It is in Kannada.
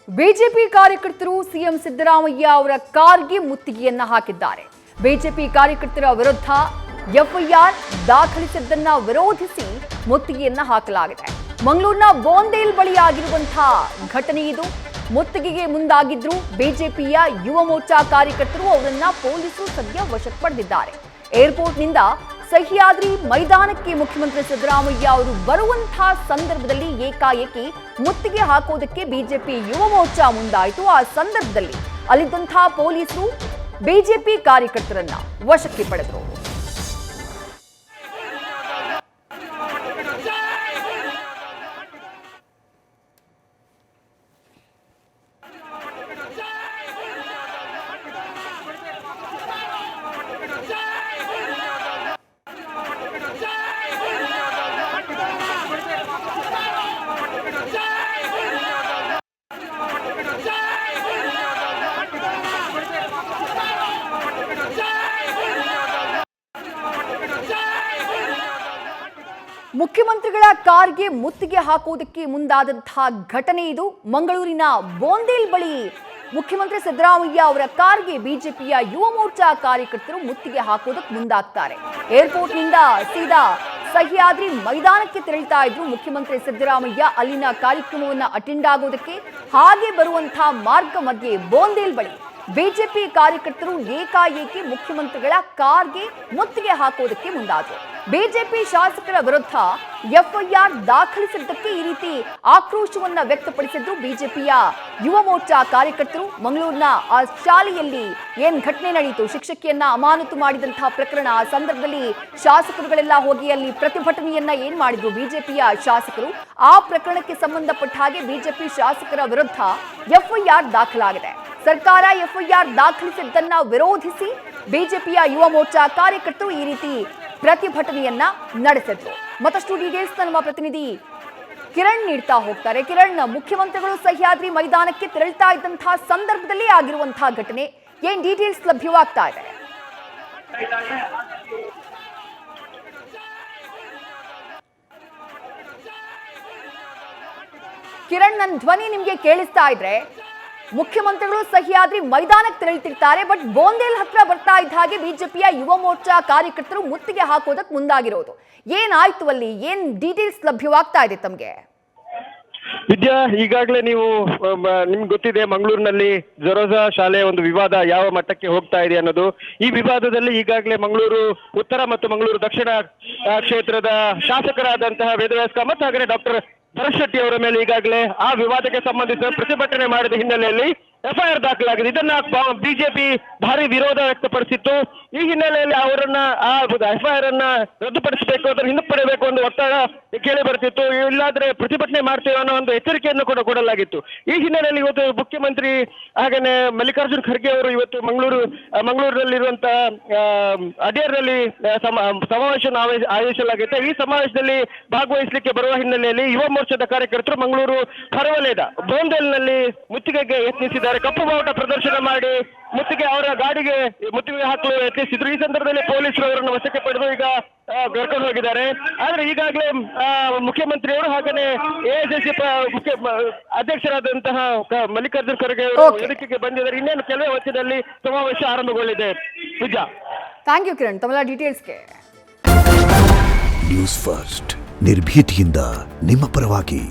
ಬಿಜೆಪಿ ಕಾರ್ಯಕರ್ತರು ಸಿಎಂ ಸಿದ್ದರಾಮಯ್ಯ ಅವರ ಕಾರ್ಗೆ ಮುತ್ತಿಗೆಯನ್ನ ಹಾಕಿದ್ದಾರೆ. ಬಿಜೆಪಿ ಕಾರ್ಯಕರ್ತರ ವಿರುದ್ಧ ಎಫ್ಐಆರ್ ದಾಖಲಿಸಿದ್ದನ್ನ ವಿರೋಧಿಸಿ ಮುತ್ತಿಗೆಯನ್ನ ಹಾಕಲಾಗಿದೆ. ಮಂಗಳೂರಿನ ಬೋಂದೇಲ್ ಬಳಿ ಆಗಿರುವಂತಹ ಘಟನೆ ಇದು. ಮುತ್ತಿಗೆಗೆ ಮುಂದಾಗಿದ್ರು ಬಿಜೆಪಿಯ ಯುವ ಮೋರ್ಚಾ ಕಾರ್ಯಕರ್ತರು. ಅವರನ್ನ ಪೊಲೀಸರು ಸದ್ಯ ವಶಕ್ಕೆ ಪಡೆದಿದ್ದಾರೆ. ಏರ್ಪೋರ್ಟ್ನಿಂದ ಸಹ್ಯಾದ್ರಿ ಮೈದಾನಕ್ಕೆ ಮುಖ್ಯಮಂತ್ರಿ ಸಿದ್ದರಾಮಯ್ಯ ಅವರು ಬರುವಂತಹ ಸಂದರ್ಭದಲ್ಲಿ ಏಕಾಏಕಿ ಮುತ್ತಿಗೆ ಹಾಕೋದಕ್ಕೆ ಬಿಜೆಪಿ ಯುವ ಮೋರ್ಚಾ ಮುಂದಾಯಿತು. ಆ ಸಂದರ್ಭದಲ್ಲಿ ಅಲ್ಲಿದ್ದಂತಹ ಪೊಲೀಸರು ಬಿಜೆಪಿ ಕಾರ್ಯಕರ್ತರನ್ನ ವಶಕ್ಕೆ ಪಡೆದರು. ಮುಖ್ಯಮಂತ್ರಿಗಳ ಕಾರ್ಗೆ ಮುತ್ತಿಗೆ ಹಾಕುವುದಕ್ಕೆ ಮುಂದಾದಂತಹ ಘಟನೆ ಇದು. ಮಂಗಳೂರಿನ ಬೋಂದೇಲ್ ಬಳಿ ಮುಖ್ಯಮಂತ್ರಿ ಸಿದ್ದರಾಮಯ್ಯ ಅವರ ಕಾರ್ಗೆ ಬಿಜೆಪಿಯ ಯುವ ಮೋರ್ಚಾ ಕಾರ್ಯಕರ್ತರು ಮುತ್ತಿಗೆ ಹಾಕೋದಕ್ಕೆ ಮುಂದಾಗ್ತಾರೆ. ಏರ್ಪೋರ್ಟ್ನಿಂದ ಸೀದಾ ಸಹ್ಯಾದ್ರಿ ಮೈದಾನಕ್ಕೆ ತೆರಳುತ್ತಾ ಇದ್ರು ಮುಖ್ಯಮಂತ್ರಿ ಸಿದ್ದರಾಮಯ್ಯ. ಅಲ್ಲಿನ ಕಾರ್ಯಕ್ರಮವನ್ನು ಅಟೆಂಡ್ ಆಗೋದಕ್ಕೆ ಹಾಗೆ ಬರುವಂತಹ ಮಾರ್ಗ ಮಧ್ಯೆ ಬೋಂದೇಲ್ ಬಳಿ ಬಿಜೆಪಿ ಕಾರ್ಯಕರ್ತರು ಏಕಾಏಕಿ ಮುಖ್ಯಮಂತ್ರಿಗಳ ಕಾರ್ಗೆ ಮುತ್ತಿಗೆ ಹಾಕೋದಕ್ಕೆ ಮುಂದಾದರು. ಬಿಜೆಪಿ ಶಾಸಕರ ವಿರುದ್ಧ ಎಫ್ಐಆರ್ ದಾಖಲಿಸಿದ್ದಕ್ಕೆ ಈ ರೀತಿ ಆಕ್ರೋಶವನ್ನ ವ್ಯಕ್ತಪಡಿಸಿದ್ರು ಬಿಜೆಪಿಯ ಯುವ ಮೋರ್ಚಾ ಕಾರ್ಯಕರ್ತರು. ಮಂಗಳೂರಿನ ಆ ಶಾಲೆಯಲ್ಲಿ ಏನ್ ಘಟನೆ ನಡೆಯಿತು, ಶಿಕ್ಷಕಿಯನ್ನ ಅಮಾನತು ಮಾಡಿದಂತಹ ಪ್ರಕರಣ, ಆ ಸಂದರ್ಭದಲ್ಲಿ ಶಾಸಕರುಗಳೆಲ್ಲ ಹೋಗಿ ಅಲ್ಲಿ ಪ್ರತಿಭಟನೆಯನ್ನ ಏನ್ ಮಾಡಿದ್ರು ಬಿಜೆಪಿಯ ಶಾಸಕರು. ಆ ಪ್ರಕರಣಕ್ಕೆ ಸಂಬಂಧಪಟ್ಟ ಹಾಗೆ ಬಿಜೆಪಿ ಶಾಸಕರ ವಿರುದ್ಧ ಎಫ್ಐಆರ್ ದಾಖಲಾಗಿದೆ. ಸರ್ಕಾರ ಎಫ್ಐಆರ್ ದಾಖಲಿಸಿದ್ದನ್ನ ವಿರೋಧಿಸಿ ಬಿಜೆಪಿಯ ಯುವ ಮೋರ್ಚಾ ಕಾರ್ಯಕರ್ತರು ಈ ರೀತಿ ಪ್ರತಿಭಟನೆಯನ್ನ ನಡೆಸಿದ್ರು. ಮತ್ತಷ್ಟು ಡೀಟೇಲ್ಸ್ ನಮ್ಮ ಪ್ರತಿನಿಧಿ ಕಿರಣ್ ನೀಡ್ತಾ ಹೋಗ್ತಾರೆ. ಕಿರಣ್, ಮುಖ್ಯಮಂತ್ರಿಗಳು ಸಹ್ಯಾದ್ರಿ ಮೈದಾನಕ್ಕೆ ತೆರಳುತ್ತಾ ಇದ್ದಂತಹ ಸಂದರ್ಭದಲ್ಲಿ ಆಗಿರುವಂತಹ ಘಟನೆ ಏನ್ ಡೀಟೇಲ್ಸ್ ಲಭ್ಯವಾಗ್ತಾ ಇದೆ? ಕಿರಣ್, ನನ್ನ ಧ್ವನಿ ನಿಮ್ಗೆ ಕೇಳಿಸ್ತಾ ಇದ್ರೆ ಮುಖ್ಯಮಂತ್ರಿಗಳು ಸಹ್ಯಾದ್ರಿ ಮೈದಾನಕ್ಕೆ ತೆರಳುತ್ತಿರ್ತಾರೆ, ಬಟ್ ಬೋಂದೇಲ್ ಹತ್ರ ಬರ್ತಾ ಇದ್ದ ಹಾಗೆ ಬಿಜೆಪಿಯ ಯುವ ಮೋರ್ಚಾ ಕಾರ್ಯಕರ್ತರು ಮುತ್ತಿಗೆ ಹಾಕೋದಕ್ಕೆ ಮುಂದಾಗಿರೋದು. ಏನಾಯ್ತು ಅಲ್ಲಿ? ಏನ್ ಡೀಟೇಲ್ಸ್ ಲಭ್ಯವಾಗ್ತಾ ಇದೆ ತಮ್ಗೆ? ವಿದ್ಯಾ, ಈಗಾಗಲೇ ನಿಮ್ಗೆ ಗೊತ್ತಿದೆ ಮಂಗಳೂರಿನಲ್ಲಿ ಜರೋಜಾ ಶಾಲೆ ಒಂದು ವಿವಾದ ಯಾವ ಮಟ್ಟಕ್ಕೆ ಹೋಗ್ತಾ ಇದೆ ಅನ್ನೋದು. ಈ ವಿವಾದದಲ್ಲಿ ಈಗಾಗಲೇ ಮಂಗಳೂರು ಉತ್ತರ ಮತ್ತು ಮಂಗಳೂರು ದಕ್ಷಿಣ ಕ್ಷೇತ್ರದ ಶಾಸಕರಾದಂತಹ ವೇದವ್ಯಾಸ ಕಾಮತ್ ಹಾಗೆ ಡಾಕ್ಟರ್ ಭರತ್ ಶೆಟ್ಟಿ ಅವರ ಮೇಲೆ ಈಗಾಗಲೇ ಆ ವಿವಾದಕ್ಕೆ ಸಂಬಂಧಿಸಿದ ಪ್ರತಿಭಟನೆ ಮಾಡಿದ ಹಿನ್ನೆಲೆಯಲ್ಲಿ ಎಫ್ಐಆರ್ ದಾಖಲಾಗಿದೆ. ಇದನ್ನ ಬಿಜೆಪಿ ಭಾರಿ ವಿರೋಧ ವ್ಯಕ್ತಪಡಿಸಿತ್ತು. ಈ ಹಿನ್ನೆಲೆಯಲ್ಲಿ ಅವರನ್ನ ಆ ಎಫ್ಐಆರ್ ಅನ್ನ ರದ್ದುಪಡಿಸಬೇಕು, ಅದನ್ನು ಹಿಂದೂಪಡೆಯಬೇಕು ಅನ್ನೋ ಒತ್ತಡ ಕೇಳಿ ಬರ್ತಿತ್ತು. ಇಲ್ಲಾದ್ರೆ ಪ್ರತಿಭಟನೆ ಮಾಡ್ತೇವೆ ಅನ್ನೋ ಒಂದು ಎಚ್ಚರಿಕೆಯನ್ನು ಕೂಡ ಕೊಡಲಾಗಿತ್ತು. ಈ ಹಿನ್ನೆಲೆಯಲ್ಲಿ ಇವತ್ತು ಮುಖ್ಯಮಂತ್ರಿ ಹಾಗೇನೆ ಮಲ್ಲಿಕಾರ್ಜುನ್ ಖರ್ಗೆ ಅವರು ಇವತ್ತು ಮಂಗಳೂರಿನಲ್ಲಿರುವಂತಹ ಅಡಿಯರ್ನಲ್ಲಿ ಸಮಾವೇಶವನ್ನು ಆಯೋಜಿಸಲಾಗಿತ್ತು. ಈ ಸಮಾವೇಶದಲ್ಲಿ ಭಾಗವಹಿಸಲಿಕ್ಕೆ ಬರುವ ಹಿನ್ನೆಲೆಯಲ್ಲಿ ಯುವ ಮೋರ್ಚಾದ ಕಾರ್ಯಕರ್ತರು ಮಂಗಳೂರು ಹೊರವಲಯದ ಬೋಂದೇಲ್ನಲ್ಲಿ ಮುತ್ತಿಗೆಗೆ ಯತ್ನಿಸಿದ್ದಾರೆ. ಕಪ್ಪು ಬಾವುಟ ಪ್ರದರ್ಶನ ಮಾಡಿ ಅವರ ಗಾಡಿಗೆ ಮುತ್ತಿಗೆ ಹಾಕಲು ಯತ್ನಿಸಿದ್ರು. ಈ ಸಂದರ್ಭದಲ್ಲಿ ಪೊಲೀಸರು ಅವರನ್ನು ವಶಕ್ಕೆ ಪಡೆದು ಈಗ ಕರ್ಕೊಂಡು ಹೋಗಿದ್ದಾರೆ. ಆದ್ರೆ ಈಗಾಗಲೇ ಮುಖ್ಯಮಂತ್ರಿಯವರು ಹಾಗೇನೆ ಎಐಸಿಸಿ ಅಧ್ಯಕ್ಷರಾದಂತಹ ಮಲ್ಲಿಕಾರ್ಜುನ್ ಖರ್ಗೆ ಅವರು ವೇದಿಕೆಗೆ ಬಂದಿದ್ದಾರೆ. ಇನ್ನೇನು ಕೆಲವೇ ಹೊತ್ತಿನಲ್ಲಿ ಸಮಾವೇಶ ಆರಂಭಗೊಳ್ಳಿದೆ. ವಿಜಯ, ಥ್ಯಾಂಕ್ ಯು ಕಿರಣ್ ತಮ್ಮ ಡೀಟೇಲ್ಸ್ಗೆ. ನ್ಯೂಸ್ ಫಸ್ಟ್ ನಿರ್ಭೀತಿಯಿಂದ ನಿಮ್ಮ ಪರವಾಗಿ.